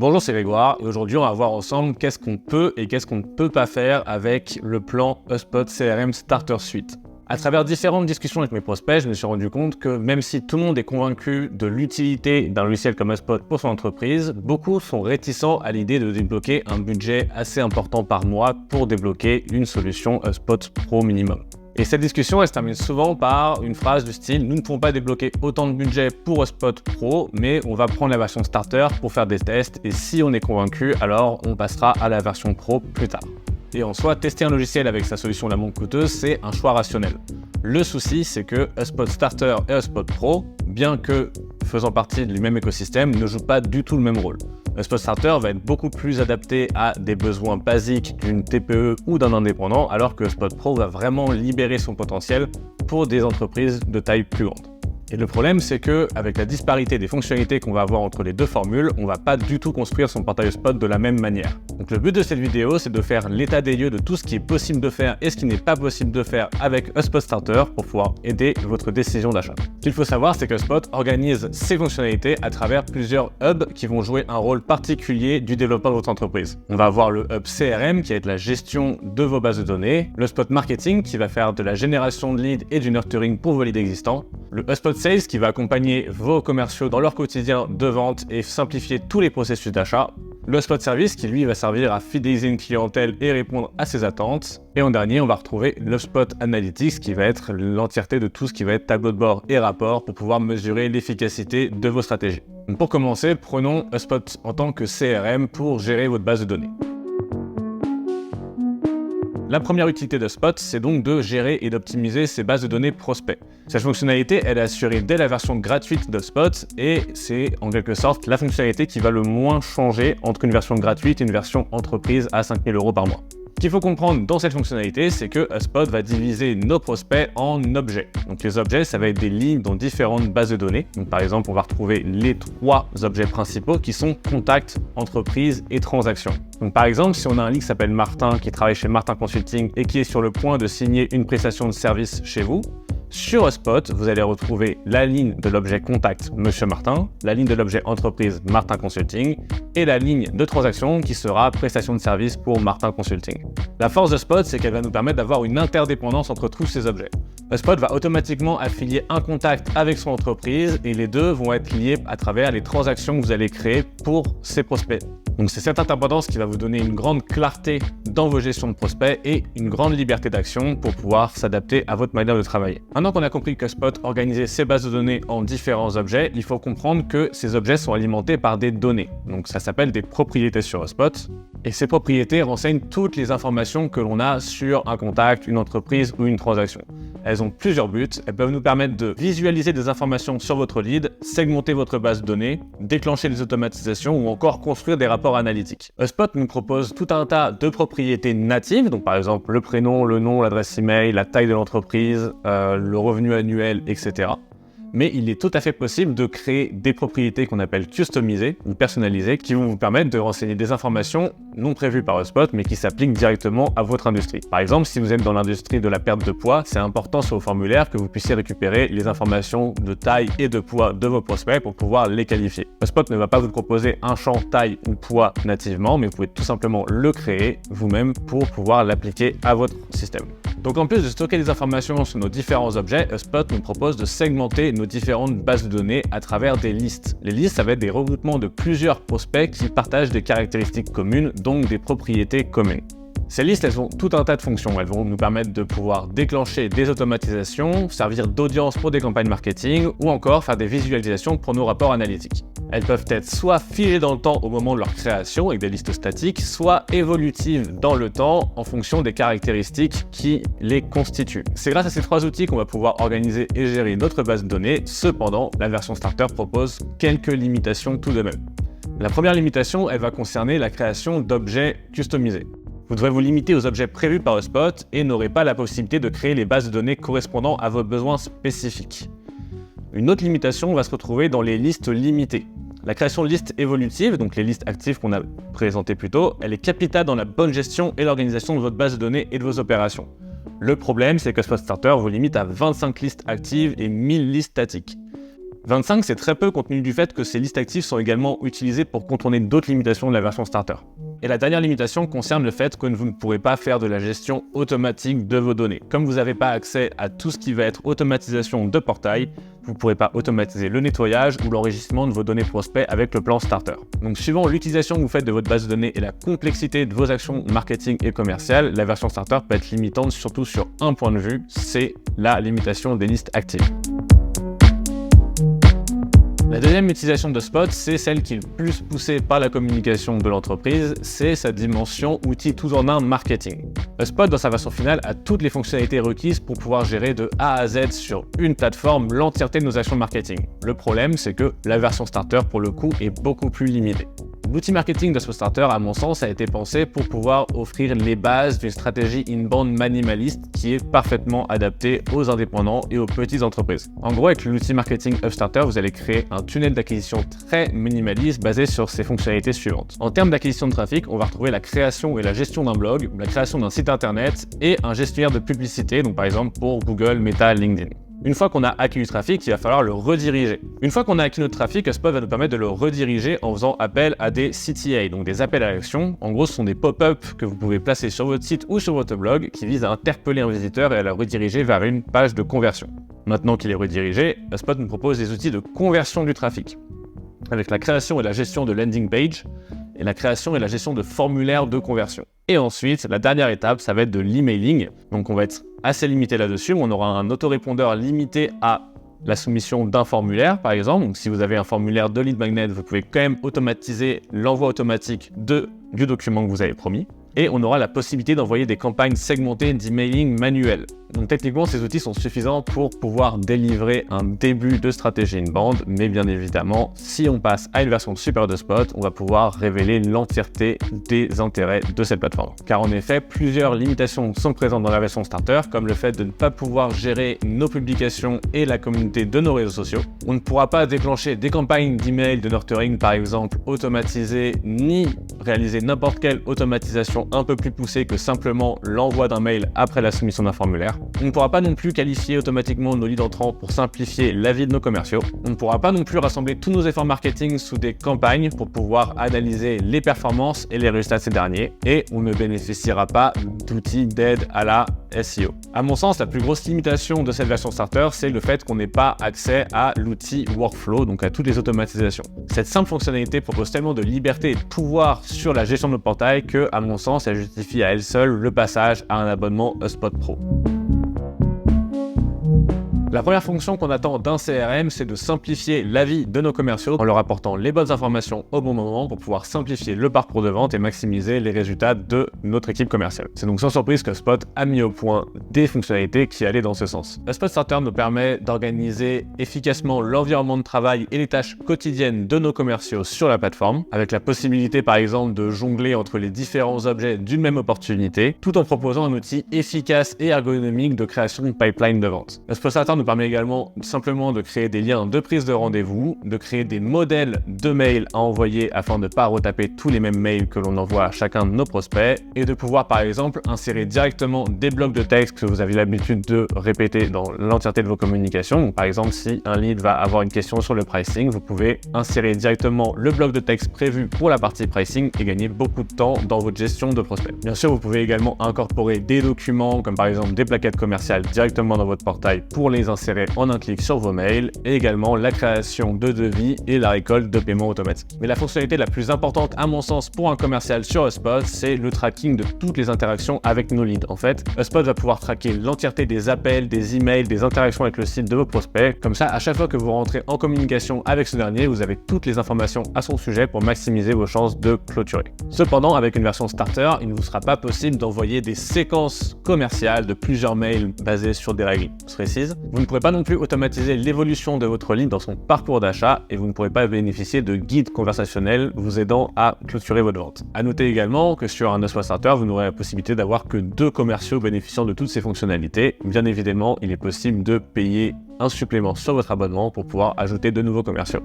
Bonjour, c'est Grégoire et aujourd'hui on va voir ensemble qu'est-ce qu'on peut et qu'est-ce qu'on ne peut pas faire avec le plan HubSpot CRM Starter Suite. À travers différentes discussions avec mes prospects, je me suis rendu compte que même si tout le monde est convaincu de l'utilité d'un logiciel comme HubSpot pour son entreprise, beaucoup sont réticents à l'idée de débloquer un budget assez important par mois pour débloquer une solution HubSpot Pro minimum. Et cette discussion, elle se termine souvent par une phrase du style « Nous ne pouvons pas débloquer autant de budget pour HubSpot Pro, mais on va prendre la version Starter pour faire des tests et si on est convaincu, alors on passera à la version Pro plus tard. » Et en soi, tester un logiciel avec sa solution la moins coûteuse, c'est un choix rationnel. Le souci, c'est que HubSpot Starter et HubSpot Pro, bien que faisant partie du même écosystème, ne jouent pas du tout le même rôle. HubSpot Starter va être beaucoup plus adapté à des besoins basiques d'une TPE ou d'un indépendant, alors que HubSpot Pro va vraiment libérer son potentiel pour des entreprises de taille plus grande. Et le problème, c'est que avec la disparité des fonctionnalités qu'on va avoir entre les deux formules, on va pas du tout construire son portail HubSpot de la même manière. Donc le but de cette vidéo, c'est de faire l'état des lieux de tout ce qui est possible de faire et ce qui n'est pas possible de faire avec HubSpot Starter pour pouvoir aider votre décision d'achat. Ce qu'il faut savoir, c'est que HubSpot organise ses fonctionnalités à travers plusieurs hubs qui vont jouer un rôle particulier du développement de votre entreprise. On va avoir le hub CRM qui va être la gestion de vos bases de données, le HubSpot Marketing qui va faire de la génération de leads et du nurturing pour vos leads existants, le HubSpot Sales qui va accompagner vos commerciaux dans leur quotidien de vente et simplifier tous les processus d'achat, le HubSpot Service qui lui va servir à fidéliser une clientèle et répondre à ses attentes, et en dernier on va retrouver le HubSpot Analytics qui va être l'entièreté de tout ce qui va être tableau de bord et rapport pour pouvoir mesurer l'efficacité de vos stratégies. Donc pour commencer, prenons HubSpot en tant que CRM pour gérer votre base de données. La première utilité d'HubSpot, c'est donc de gérer et d'optimiser ses bases de données prospects. Cette fonctionnalité, elle est assurée dès la version gratuite d'HubSpot et c'est en quelque sorte la fonctionnalité qui va le moins changer entre une version gratuite et une version entreprise à 5 000 € par mois. Ce qu'il faut comprendre dans cette fonctionnalité, c'est que HubSpot va diviser nos prospects en objets. Donc les objets, ça va être des lignes dans différentes bases de données. Donc par exemple, on va retrouver les 3 objets principaux qui sont contacts, entreprises et transactions. Donc par exemple, si on a un lead qui s'appelle Martin, qui travaille chez Martin Consulting et qui est sur le point de signer une prestation de service chez vous, sur HubSpot, vous allez retrouver la ligne de l'objet contact Monsieur Martin, la ligne de l'objet entreprise Martin Consulting et la ligne de transaction qui sera prestation de service pour Martin Consulting. La force d'HubSpot, c'est qu'elle va nous permettre d'avoir une interdépendance entre tous ces objets. HubSpot va automatiquement affilier un contact avec son entreprise et les deux vont être liés à travers les transactions que vous allez créer pour ces prospects. Donc c'est cette interdépendance qui va vous donner une grande clarté dans vos gestions de prospects et une grande liberté d'action pour pouvoir s'adapter à votre manière de travailler. Maintenant qu'on a compris que HubSpot organisait ses bases de données en différents objets, il faut comprendre que ces objets sont alimentés par des données. Donc ça s'appelle des propriétés sur HubSpot. Et ces propriétés renseignent toutes les informations que l'on a sur un contact, une entreprise ou une transaction. Elles ont plusieurs buts. Elles peuvent nous permettre de visualiser des informations sur votre lead, segmenter votre base de données, déclencher des automatisations ou encore construire des rapports analytiques. HubSpot nous propose tout un tas de propriétés natives, donc par exemple le prénom, le nom, l'adresse email, la taille de l'entreprise, le revenu annuel, etc. Mais il est tout à fait possible de créer des propriétés qu'on appelle customisées ou personnalisées qui vont vous permettre de renseigner des informations non prévues par HubSpot mais qui s'appliquent directement à votre industrie. Par exemple, si vous êtes dans l'industrie de la perte de poids, c'est important sur vos formulaires que vous puissiez récupérer les informations de taille et de poids de vos prospects pour pouvoir les qualifier. HubSpot ne va pas vous proposer un champ taille ou poids nativement, mais vous pouvez tout simplement le créer vous-même pour pouvoir l'appliquer à votre système. Donc en plus de stocker des informations sur nos différents objets, HubSpot nous propose de segmenter nos différentes bases de données à travers des listes. Les listes, ça va être des regroupements de plusieurs prospects qui partagent des caractéristiques communes, donc des propriétés communes. Ces listes, elles ont tout un tas de fonctions. Elles vont nous permettre de pouvoir déclencher des automatisations, servir d'audience pour des campagnes marketing ou encore faire des visualisations pour nos rapports analytiques. Elles peuvent être soit figées dans le temps au moment de leur création avec des listes statiques, soit évolutives dans le temps en fonction des caractéristiques qui les constituent. C'est grâce à ces 3 outils qu'on va pouvoir organiser et gérer notre base de données. Cependant, la version Starter propose quelques limitations tout de même. La première limitation, elle va concerner la création d'objets customisés. Vous devrez vous limiter aux objets prévus par HubSpot et n'aurez pas la possibilité de créer les bases de données correspondant à vos besoins spécifiques. Une autre limitation va se retrouver dans les listes limitées. La création de listes évolutives, donc les listes actives qu'on a présentées plus tôt, elle est capitale dans la bonne gestion et l'organisation de votre base de données et de vos opérations. Le problème, c'est que HubSpot Starter vous limite à 25 listes actives et 1000 listes statiques. 25, c'est très peu compte tenu du fait que ces listes actives sont également utilisées pour contourner d'autres limitations de la version starter. Et la dernière limitation concerne le fait que vous ne pourrez pas faire de la gestion automatique de vos données. Comme vous n'avez pas accès à tout ce qui va être automatisation de portail, vous ne pourrez pas automatiser le nettoyage ou l'enregistrement de vos données prospects avec le plan starter. Donc suivant l'utilisation que vous faites de votre base de données et la complexité de vos actions marketing et commerciales, la version starter peut être limitante surtout sur un point de vue, c'est la limitation des listes actives. La deuxième utilisation de Spot, c'est celle qui est le plus poussée par la communication de l'entreprise, c'est sa dimension outil tout en un marketing. Spot, dans sa version finale, a toutes les fonctionnalités requises pour pouvoir gérer de A à Z sur une plateforme l'entièreté de nos actions marketing. Le problème, c'est que la version starter, pour le coup, est beaucoup plus limitée. L'outil marketing de Spot Starter, à mon sens, a été pensé pour pouvoir offrir les bases d'une stratégie inbound minimaliste qui est parfaitement adaptée aux indépendants et aux petites entreprises. En gros, avec l'outil marketing Upstarter, vous allez créer un tunnel d'acquisition très minimaliste basé sur ces fonctionnalités suivantes. En termes d'acquisition de trafic, on va retrouver la création et la gestion d'un blog, la création d'un site internet et un gestionnaire de publicité, donc par exemple pour Google, Meta, LinkedIn. Une fois qu'on a acquis du trafic, il va falloir le rediriger. Une fois qu'on a acquis notre trafic, Spot va nous permettre de le rediriger en faisant appel à des CTA, donc des appels à l'action. En gros, ce sont des pop-up que vous pouvez placer sur votre site ou sur votre blog qui visent à interpeller un visiteur et à le rediriger vers une page de conversion. Maintenant qu'il est redirigé, Spot nous propose des outils de conversion du trafic, avec la création et la gestion de landing page et la création et la gestion de formulaires de conversion. Et ensuite, la dernière étape, ça va être de l'emailing. Donc on va être assez limité là-dessus. On aura un autorépondeur limité à la soumission d'un formulaire, par exemple. Donc si vous avez un formulaire de lead magnet, vous pouvez quand même automatiser l'envoi automatique du document que vous avez promis. Et on aura la possibilité d'envoyer des campagnes segmentées d'emailing manuel. Donc techniquement, ces outils sont suffisants pour pouvoir délivrer un début de stratégie inbound, mais bien évidemment, si on passe à une version supérieure de Spot, on va pouvoir révéler l'entièreté des intérêts de cette plateforme. Car en effet, plusieurs limitations sont présentes dans la version starter, comme le fait de ne pas pouvoir gérer nos publications et la communauté de nos réseaux sociaux. On ne pourra pas déclencher des campagnes d'email de nurturing, par exemple, automatisées, ni réaliser n'importe quelle automatisation un peu plus poussée que simplement l'envoi d'un mail après la soumission d'un formulaire. On ne pourra pas non plus qualifier automatiquement nos leads entrants pour simplifier la vie de nos commerciaux. On ne pourra pas non plus rassembler tous nos efforts marketing sous des campagnes pour pouvoir analyser les performances et les résultats de ces derniers. Et on ne bénéficiera pas d'outils d'aide à la SEO. À mon sens, la plus grosse limitation de cette version starter, c'est le fait qu'on n'ait pas accès à l'outil workflow, donc à toutes les automatisations. Cette simple fonctionnalité propose tellement de liberté et de pouvoir sur la gestion de notre portail que, à mon sens, elle justifie à elle seule le passage à un abonnement HubSpot Pro. La première fonction qu'on attend d'un CRM, c'est de simplifier la vie de nos commerciaux en leur apportant les bonnes informations au bon moment pour pouvoir simplifier le parcours de vente et maximiser les résultats de notre équipe commerciale. C'est donc sans surprise que Spot a mis au point des fonctionnalités qui allaient dans ce sens. Le Spot Starter nous permet d'organiser efficacement l'environnement de travail et les tâches quotidiennes de nos commerciaux sur la plateforme, avec la possibilité par exemple de jongler entre les différents objets d'une même opportunité, tout en proposant un outil efficace et ergonomique de création de pipeline de vente. Le Spot Starter nous permet également simplement de créer des liens de prise de rendez-vous, de créer des modèles de mails à envoyer afin de ne pas retaper tous les mêmes mails que l'on envoie à chacun de nos prospects et de pouvoir par exemple insérer directement des blocs de texte que vous avez l'habitude de répéter dans l'entièreté de vos communications. Donc, par exemple, si un lead va avoir une question sur le pricing, vous pouvez insérer directement le bloc de texte prévu pour la partie pricing et gagner beaucoup de temps dans votre gestion de prospects. Bien sûr, vous pouvez également incorporer des documents comme par exemple des plaquettes commerciales directement dans votre portail pour les insérer en un clic sur vos mails et également la création de devis et la récolte de paiements automatiques. Mais la fonctionnalité la plus importante à mon sens pour un commercial sur HubSpot, c'est le tracking de toutes les interactions avec nos leads. En fait, HubSpot va pouvoir traquer l'entièreté des appels, des emails, des interactions avec le site de vos prospects. Comme ça, à chaque fois que vous rentrez en communication avec ce dernier, vous avez toutes les informations à son sujet pour maximiser vos chances de clôturer. Cependant, avec une version starter, il ne vous sera pas possible d'envoyer des séquences commerciales de plusieurs mails basées sur des règles précises. Vous ne pourrez pas non plus automatiser l'évolution de votre lead dans son parcours d'achat et vous ne pourrez pas bénéficier de guides conversationnels vous aidant à clôturer votre vente. À noter également que sur un HubSpot Starter, vous n'aurez la possibilité d'avoir que 2 commerciaux bénéficiant de toutes ces fonctionnalités. Bien évidemment, il est possible de payer un supplément sur votre abonnement pour pouvoir ajouter de nouveaux commerciaux.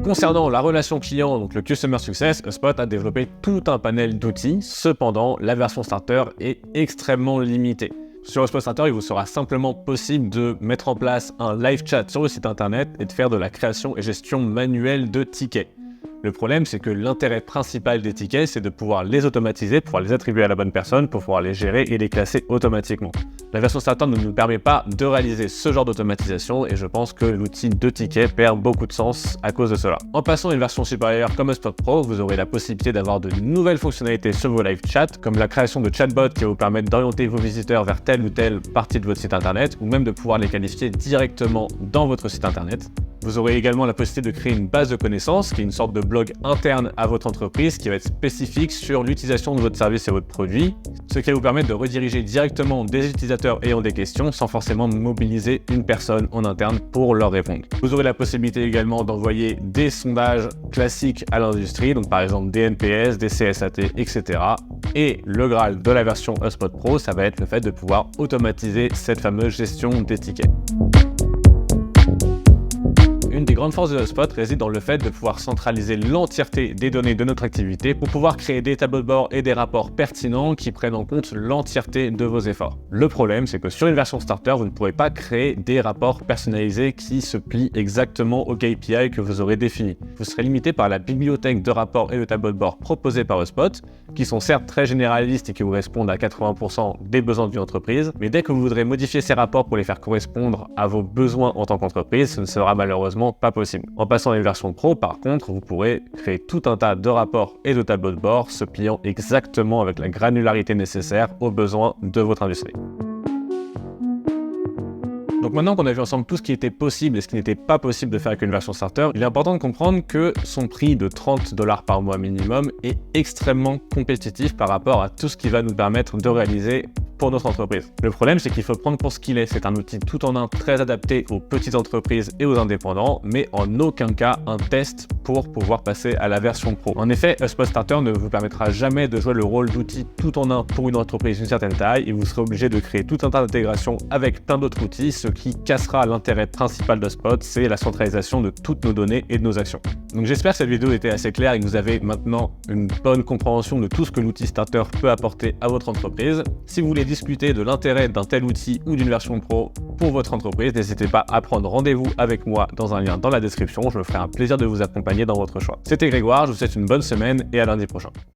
Concernant la relation client, donc le Customer Success, HubSpot a développé tout un panel d'outils. Cependant, la version Starter est extrêmement limitée. Sur HubSpot Starter, il vous sera simplement possible de mettre en place un live chat sur le site internet et de faire de la création et gestion manuelle de tickets. Le problème, c'est que l'intérêt principal des tickets, c'est de pouvoir les automatiser, pouvoir les attribuer à la bonne personne, pour pouvoir les gérer et les classer automatiquement. La version Starter ne nous permet pas de réaliser ce genre d'automatisation et je pense que l'outil de tickets perd beaucoup de sens à cause de cela. En passant à une version supérieure comme HubSpot Pro, vous aurez la possibilité d'avoir de nouvelles fonctionnalités sur vos live chats, comme la création de chatbots qui va vous permettre d'orienter vos visiteurs vers telle ou telle partie de votre site internet, ou même de pouvoir les qualifier directement dans votre site internet. Vous aurez également la possibilité de créer une base de connaissances, qui est une sorte de blog interne à votre entreprise, qui va être spécifique sur l'utilisation de votre service et votre produit, ce qui va vous permettre de rediriger directement des utilisateurs ayant des questions sans forcément mobiliser une personne en interne pour leur répondre. Vous aurez la possibilité également d'envoyer des sondages classiques à l'industrie, donc par exemple des NPS, des CSAT, etc. Et le Graal de la version HubSpot Pro, ça va être le fait de pouvoir automatiser cette fameuse gestion des tickets. Une des grandes forces de HubSpot réside dans le fait de pouvoir centraliser l'entièreté des données de notre activité pour pouvoir créer des tableaux de bord et des rapports pertinents qui prennent en compte l'entièreté de vos efforts. Le problème, c'est que sur une version Starter, vous ne pourrez pas créer des rapports personnalisés qui se plient exactement aux KPI que vous aurez définis. Vous serez limité par la bibliothèque de rapports et de tableaux de bord proposés par HubSpot, qui sont certes très généralistes et qui correspondent à 80% des besoins d'une entreprise, mais dès que vous voudrez modifier ces rapports pour les faire correspondre à vos besoins en tant qu'entreprise, ce ne sera malheureusement pas possible. En passant à une version Pro, par contre, vous pourrez créer tout un tas de rapports et de tableaux de bord se pliant exactement avec la granularité nécessaire aux besoins de votre industrie. Donc maintenant qu'on a vu ensemble tout ce qui était possible et ce qui n'était pas possible de faire avec une version Starter, il est important de comprendre que son prix de $30 par mois minimum est extrêmement compétitif par rapport à tout ce qui va nous permettre de réaliser pour notre entreprise. Le problème, c'est qu'il faut prendre pour ce qu'il est. C'est un outil tout en un très adapté aux petites entreprises et aux indépendants, mais en aucun cas un test pour pouvoir passer à la version Pro. En effet, HubSpot Starter ne vous permettra jamais de jouer le rôle d'outil tout en un pour une entreprise d'une certaine taille et vous serez obligé de créer tout un tas d'intégrations avec plein d'autres outils, ce qui cassera l'intérêt principal d'HubSpot, c'est la centralisation de toutes nos données et de nos actions. Donc j'espère que cette vidéo était assez claire et que vous avez maintenant une bonne compréhension de tout ce que l'outil Starter peut apporter à votre entreprise. Si vous voulez discuter de l'intérêt d'un tel outil ou d'une version Pro pour votre entreprise, n'hésitez pas à prendre rendez-vous avec moi dans un lien dans la description. Je me ferai un plaisir de vous accompagner dans votre choix. C'était Grégoire, je vous souhaite une bonne semaine et à lundi prochain.